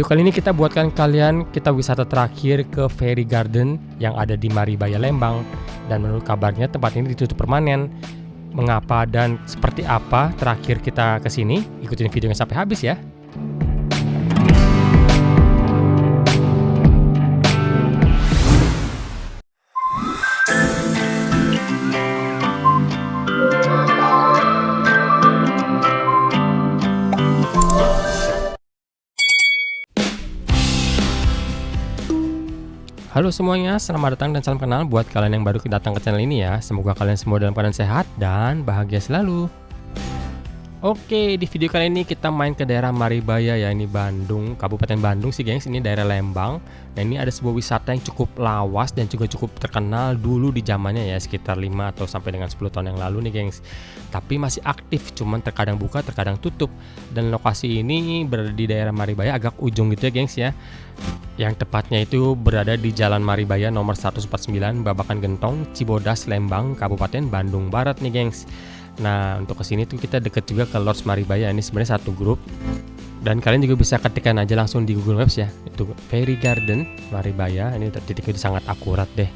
video kali ini kita buatkan kalian kita wisata terakhir ke Fairy Garden yang ada di Maribaya, Lembang. Dan menurut kabarnya tempat ini ditutup permanen. Mengapa dan seperti apa terakhir kita ke sini? Ikutin videonya sampai habis ya. Halo semuanya, selamat datang dan salam kenal buat kalian yang baru datang ke channel ini ya. Semoga kalian semua dalam keadaan sehat dan bahagia selalu. Oke, di video kali ini kita main ke daerah Maribaya ya, ini Bandung, Kabupaten Bandung sih gengs, ini daerah Lembang. Nah ini ada sebuah wisata yang cukup lawas dan juga cukup terkenal dulu di zamannya ya, sekitar 5 atau sampai dengan 10 tahun yang lalu nih gengs. Tapi masih aktif, cuman terkadang buka, terkadang tutup. Dan lokasi ini berada di daerah Maribaya, agak ujung gitu ya gengs ya. Yang tepatnya itu berada di Jalan Maribaya nomor 149 Babakan Gentong, Cibodas, Lembang, Kabupaten Bandung Barat nih gengs. Nah untuk kesini tuh kita deket juga ke Lodge Maribaya, ini sebenarnya satu grup. Dan kalian juga bisa ketikkan aja langsung di Google Maps ya, itu Fairy Garden Maribaya, ini titiknya sangat akurat deh.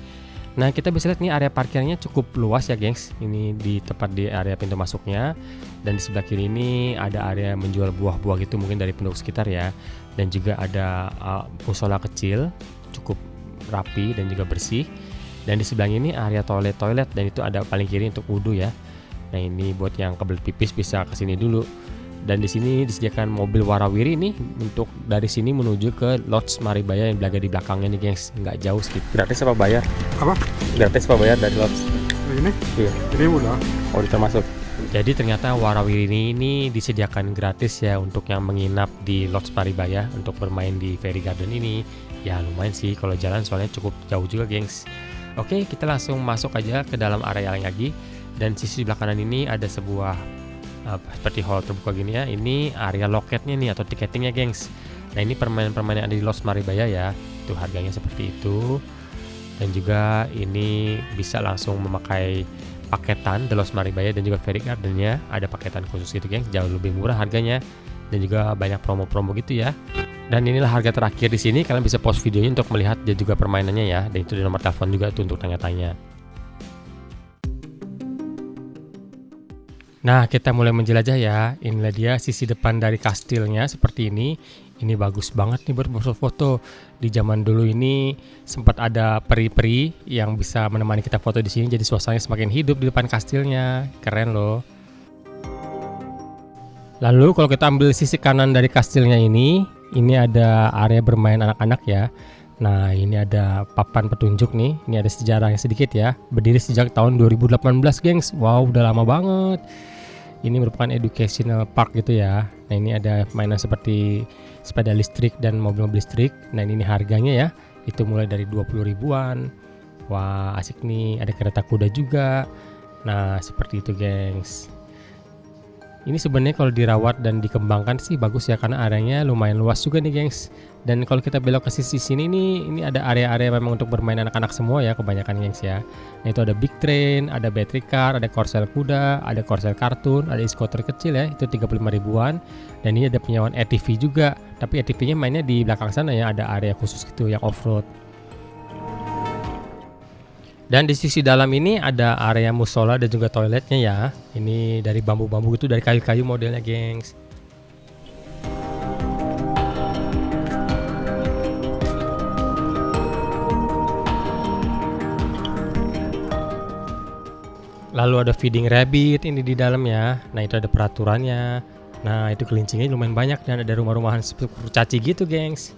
Nah kita bisa lihat nih area parkirnya cukup luas ya gengs, ini di tepat di area pintu masuknya. Dan di sebelah kiri ini ada area menjual buah-buah gitu mungkin dari penduduk sekitar ya. Dan juga ada musola kecil, cukup rapi dan juga bersih. Dan di sebelahnya ini area toilet dan itu ada paling kiri untuk wudhu ya. Nah ini buat yang kebelet pipis bisa kesini dulu. Dan di sini disediakan mobil warawiri nih untuk dari sini menuju ke Lodge Maribaya yang berada di belakangnya nih gengs, nggak jauh sedikit. Gratis apa bayar? Apa? Gratis apa bayar dari Lodge? Ini? Iya. Ini udah. Oh termasuk. Jadi ternyata warawiri ini disediakan gratis ya untuk yang menginap di Lodge Maribaya untuk bermain di Fairy Garden ini. Ya lumayan sih kalau jalan soalnya cukup jauh juga gengs. Oke kita langsung masuk aja ke dalam area lagi. Dan sisi sebelah kanan ini ada sebuah seperti hall terbuka gini ya. Ini area loketnya nih atau tiketingnya gengs. Nah ini permainan-permainan yang ada di Lodge Maribaya ya. Itu harganya seperti itu. Dan juga ini bisa langsung memakai paketan The Lodge Maribaya dan juga Fairy Gardennya. Ada paketan khusus gitu gengs, jauh lebih murah harganya. Dan juga banyak promo-promo gitu ya. Dan inilah harga terakhir di sini. Kalian bisa pause videonya untuk melihat dan juga permainannya ya. Dan itu di nomor telepon juga tuh untuk tanya-tanya. Nah kita mulai menjelajah ya. Inilah dia sisi depan dari kastilnya seperti ini. Ini bagus banget nih buat foto-foto. Di zaman dulu ini sempat ada peri-peri yang bisa menemani kita foto di sini. Jadi suasananya semakin hidup di depan kastilnya. Keren loh. Lalu kalau kita ambil sisi kanan dari kastilnya ini ada area bermain anak-anak ya. Nah ini ada papan petunjuk nih. Ini ada sejarahnya sedikit ya. Berdiri sejak tahun 2018 gengs. Wow udah lama banget. Ini merupakan educational park gitu ya. Nah ini ada mainan seperti sepeda listrik dan mobil-mobil listrik. Nah ini harganya ya, itu mulai dari 20 ribuan. Wah asik nih, ada kereta kuda juga. Nah seperti itu gengs. Ini sebenarnya kalau dirawat dan dikembangkan sih bagus ya, karena areanya lumayan luas juga nih gengs. Dan kalau kita belok ke sisi sini nih, ini ada area-area memang untuk bermain anak-anak semua ya kebanyakan gengs ya. Nah itu ada big train, ada battery car, ada korsel kuda, ada korsel kartun, ada e-scooter kecil ya, itu 35 ribuan. Dan ini ada penyewaan ATV juga, tapi ATV-nya mainnya di belakang sana ya, ada area khusus gitu yang off-road. Dan di sisi dalam ini ada area musola dan juga toiletnya ya. Ini dari bambu-bambu itu, dari kayu-kayu modelnya gengs. Lalu ada feeding rabbit ini di dalam ya. Nah itu ada peraturannya. Nah itu kelincingnya lumayan banyak dan ada rumah-rumahan seperti kurcaci gitu gengs.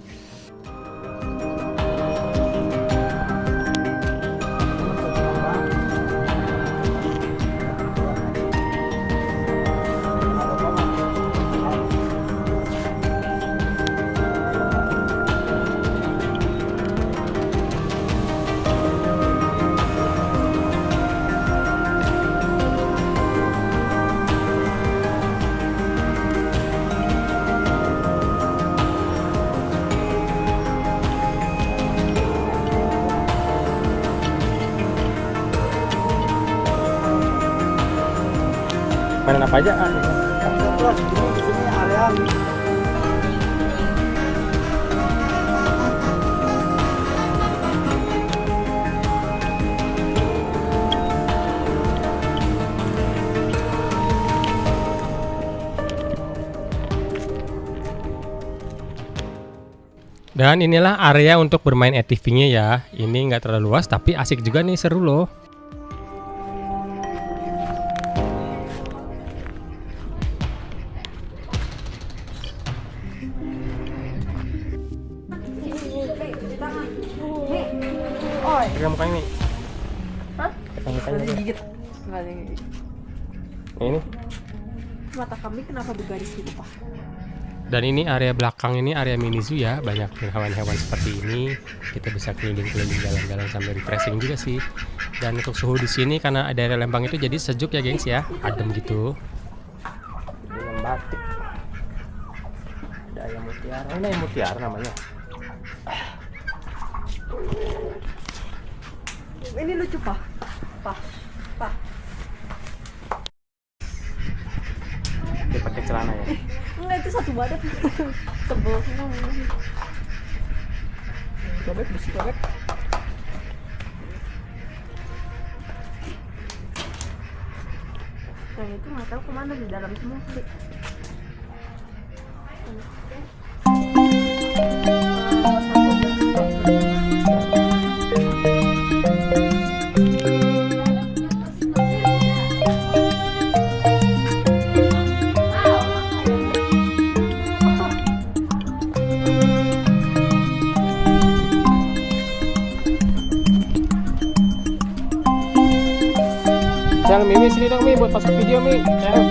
Mainan apa aja? Terus ini di sini area Dan inilah area untuk bermain ATV-nya ya. Ini nggak terlalu luas tapi asik juga nih, seru loh. Pegang mukanya nih. Hah? Pegang mukanya. Nggak digigit. Nggak ada yang gigit. Ini. Mata kami kenapa bergaris gitu, Pak? Dan ini area belakang, ini area mini zoo ya, banyak hewan-hewan seperti ini. Kita bisa keliling-keliling jalan-jalan sambil refreshing juga sih. Dan untuk suhu di sini karena ada area Lembang itu jadi sejuk ya gengs ya, adem gitu. Ayam batik. Ada ayam mutiara, ini ayam mutiara namanya. Ini lucu, Pak. Pak. Dia pakai celana ya. Enggak, itu satu badan. Tebel semua. Bebek, bersih bebek. Yang itu nggak tahu kemana, di dalam semua kali. Jangan Mimi, sini dong Mi, buat masuk video Mi. Jangan.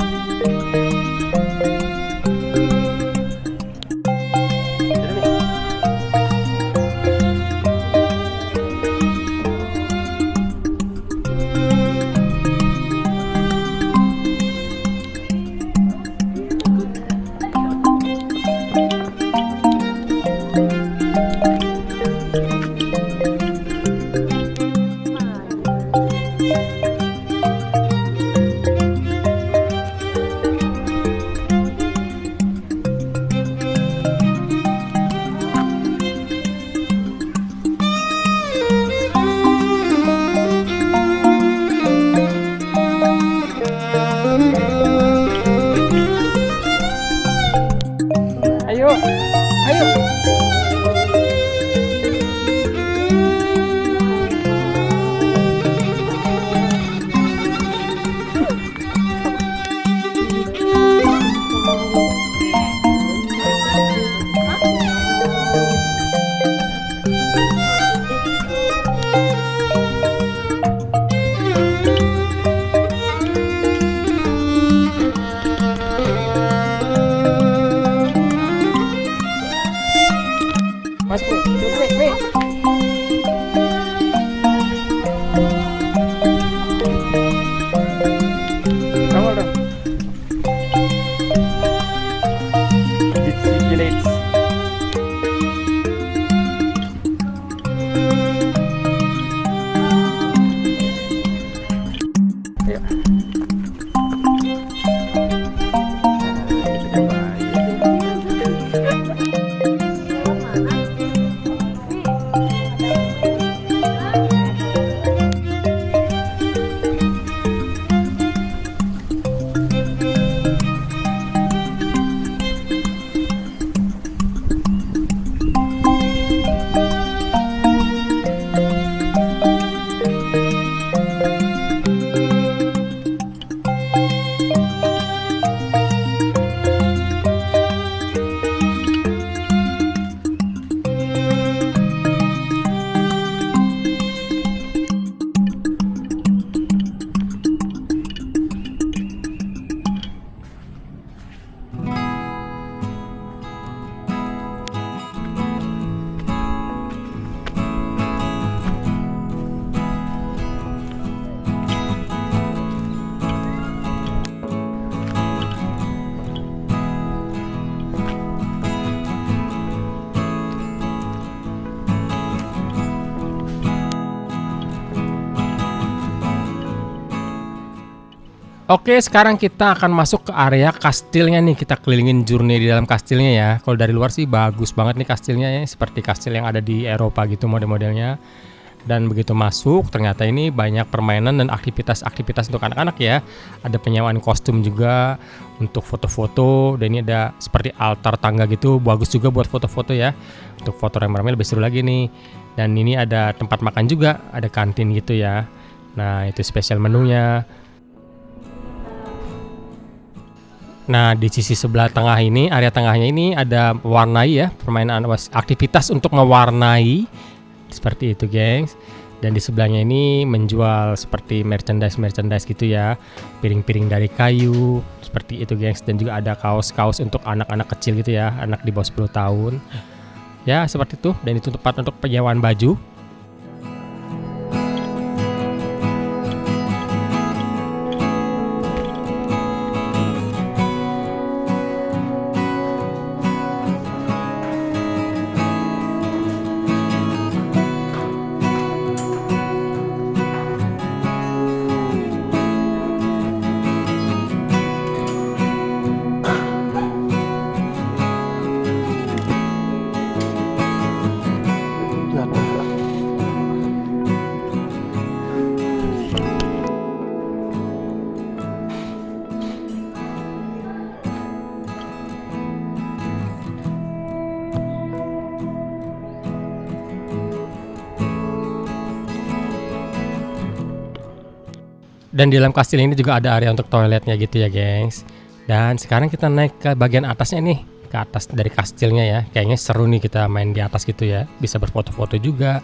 Ayo. Masuk, Mi. Kawal dong. Jitsi Village. Ayo. Itu kan baik. Oke, sekarang kita akan masuk ke area kastilnya nih. Kita kelilingin journey di dalam kastilnya ya. Kalau dari luar sih bagus banget nih kastilnya ya, seperti kastil yang ada di Eropa gitu model-modelnya. Dan begitu masuk, ternyata ini banyak permainan dan aktivitas-aktivitas untuk anak-anak ya. Ada penyewaan kostum juga untuk foto-foto, dan ini ada seperti altar tangga gitu, bagus juga buat foto-foto ya. Untuk foto rame-rame lebih seru lagi nih. Dan ini ada tempat makan juga, ada kantin gitu ya. Nah, itu spesial menunya. Nah, di sisi sebelah tengah ini, area tengahnya ini ada warnai ya, permainan aktivitas untuk mewarnai. Seperti itu, gengs. Dan di sebelahnya ini menjual seperti merchandise gitu ya. Piring-piring dari kayu, seperti itu, gengs. Dan juga ada kaos-kaos untuk anak-anak kecil gitu ya, anak di bawah 10 tahun. Ya, seperti itu. Dan itu tempat untuk penyewaan baju. Dan di dalam kastil ini juga ada area untuk toiletnya gitu ya, gengs. Dan sekarang kita naik ke bagian atasnya nih, ke atas dari kastilnya ya. Kayaknya seru nih kita main di atas gitu ya, bisa berfoto-foto juga.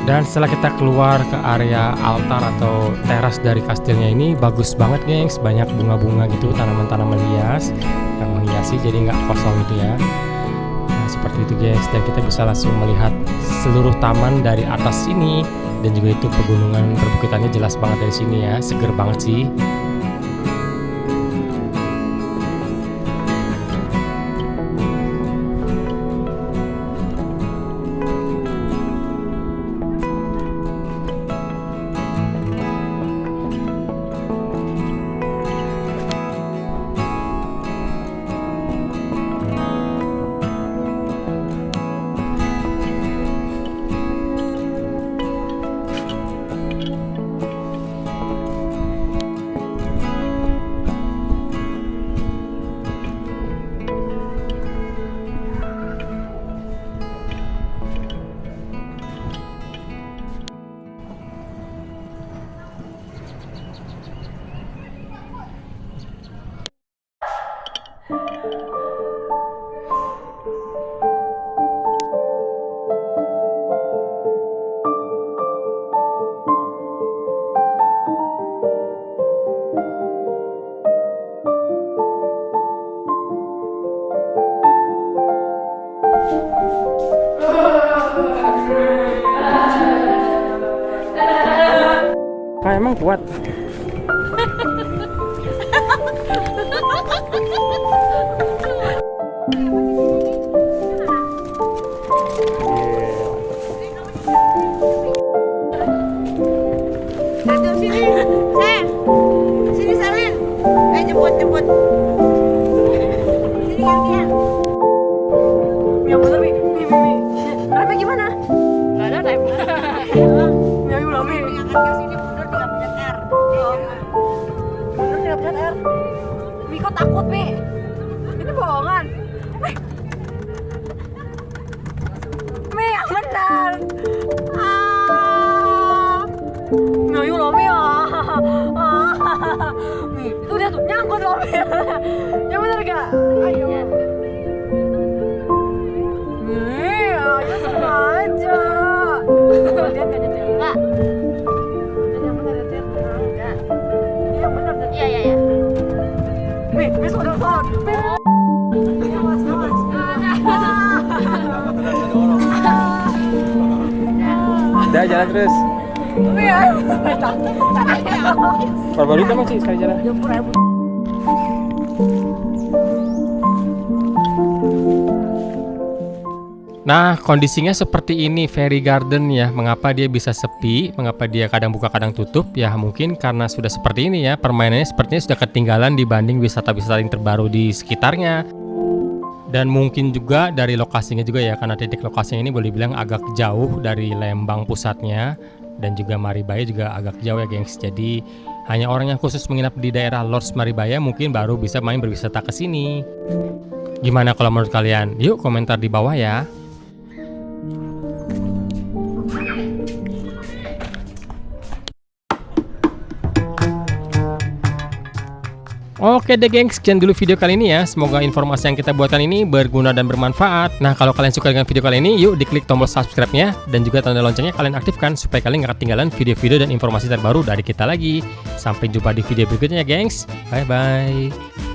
Dan setelah kita keluar ke area altar atau teras dari kastilnya ini, bagus banget, gengs. Banyak bunga-bunga gitu, tanaman-tanaman hias yang menghiasi, jadi nggak kosong gitu ya. Seperti itu, guys, dan kita bisa langsung melihat seluruh taman dari atas sini, dan juga itu pegunungan perbukitannya jelas banget dari sini ya, seger banget sih. Emang kuat. Datang sini, Sen. Sini Sarin. Jemput. Sini gantian. Yang bener, Mi. Remnya gimana? Gak ada rem. Ya udah, Mi. Yang ke sini mundur 3 R. Mundur 3 R. Mi kok takut, Mi? Ini bohongan. Mi, yang benar. Ngayu loh, Mi. Mi, itu dia tuh nyangkut loh, Mi. Yang benar gak? Ayo. Mi, ayo sengaja. Lihat gak nyetir? Enggak. Yang benar nyetir? Enggak. Ini yang benar nyetir? Iya. Mi sudah salah. Mi, awas. Udah jalan terus. Mi, ayo. Baru itu masih sekali jalan. Nah, kondisinya seperti ini Fairy Garden ya. Mengapa dia bisa sepi? Mengapa dia kadang buka kadang tutup? Ya mungkin karena sudah seperti ini ya. Permainannya sepertinya sudah ketinggalan dibanding wisata-wisata yang terbaru di sekitarnya. Dan mungkin juga dari lokasinya juga ya, karena titik lokasinya ini boleh bilang agak jauh dari Lembang pusatnya. Dan juga Maribaya juga agak jauh ya gengs. Jadi hanya orang yang khusus menginap di daerah Lodge Maribaya mungkin baru bisa main berwisata ke sini. Gimana kalau menurut kalian? Yuk komentar di bawah ya. Oke deh gengs, sekian dulu video kali ini ya. Semoga informasi yang kita buatkan ini berguna dan bermanfaat. Nah kalau kalian suka dengan video kali ini, yuk diklik tombol subscribe-nya. Dan juga tanda loncengnya kalian aktifkan supaya kalian gak ketinggalan video-video dan informasi terbaru dari kita lagi. Sampai jumpa di video berikutnya ya gengs. Bye-bye.